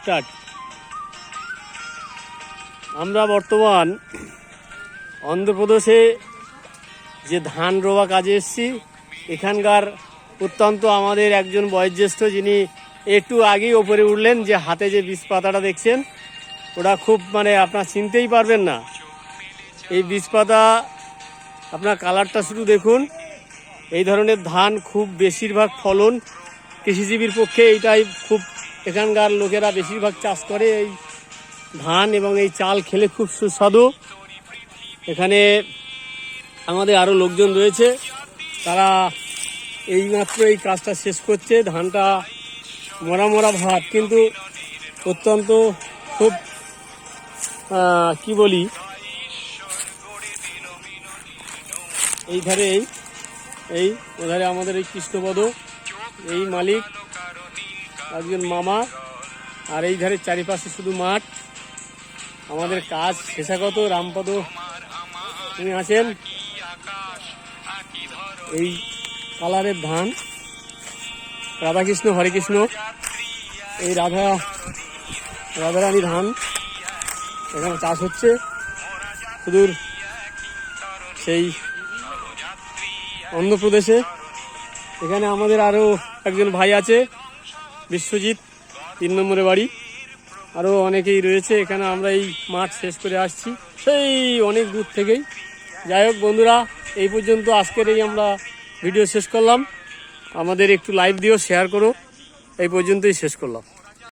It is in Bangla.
স্টার্ট। আমরা বর্তমান অন্ধ্রপ্রদেশে যে ধান রোয়া কাজে এসেছি। এখানকার অত্যন্ত আমাদের একজন বয়োজ্যেষ্ঠ, যিনি একটু আগেই ওপরে উঠলেন, যে হাতে যে বীজ পাতাটা দেখছেন, ওটা খুব আপনার চিনতেই পারবেন না। এই বীজ পাতা আপনার কালারটা শুধু দেখুন। এই ধরনের ধান খুব বেশিরভাগ ফলন, কৃষিজীবীর পক্ষে এইটাই খুব, এখানকার লোকেরা বেশিরভাগ চাষ করে এই ধান, এবং এই চাল খেলে খুব সুস্বাদু। এখানে আমাদের আরও লোকজন রয়েছে, তারা এইমাত্র এই কাজটা শেষ করছে। ধানটা মরা মরা ভাব, কিন্তু অত্যন্ত খুব কি বলি, এই ধারে এই ওধারে আমাদের এই কৃষ্ণপদ, এই মালিক একজন মামা, আর এই ধারে চারিপাশে শুধু মাঠ। আমাদের কাজ শেষাগত। রামপদ তিনি আছেন। এই কালারের ধান রাধাকৃষ্ণ হরে কৃষ্ণ, এই রাধারানী ধান এখানে চাষ হচ্ছে সুদূর সেই অন্ধ্রপ্রদেশে। এখানে আমাদের আরও একজন ভাই আছে, বিশ্বজিৎ, 3 নম্বরে বাড়ি। আরও অনেকেই রয়েছে এখানে। আমরা এই মাঠ শেষ করে আসছি সেই অনেক দূর থেকেই। যাই হোক বন্ধুরা, এই পর্যন্ত আজকের এই আমরা ভিডিও শেষ করলাম। আমাদের একটু লাইভ দিও, শেয়ার করো। এই পর্যন্তই শেষ করলাম।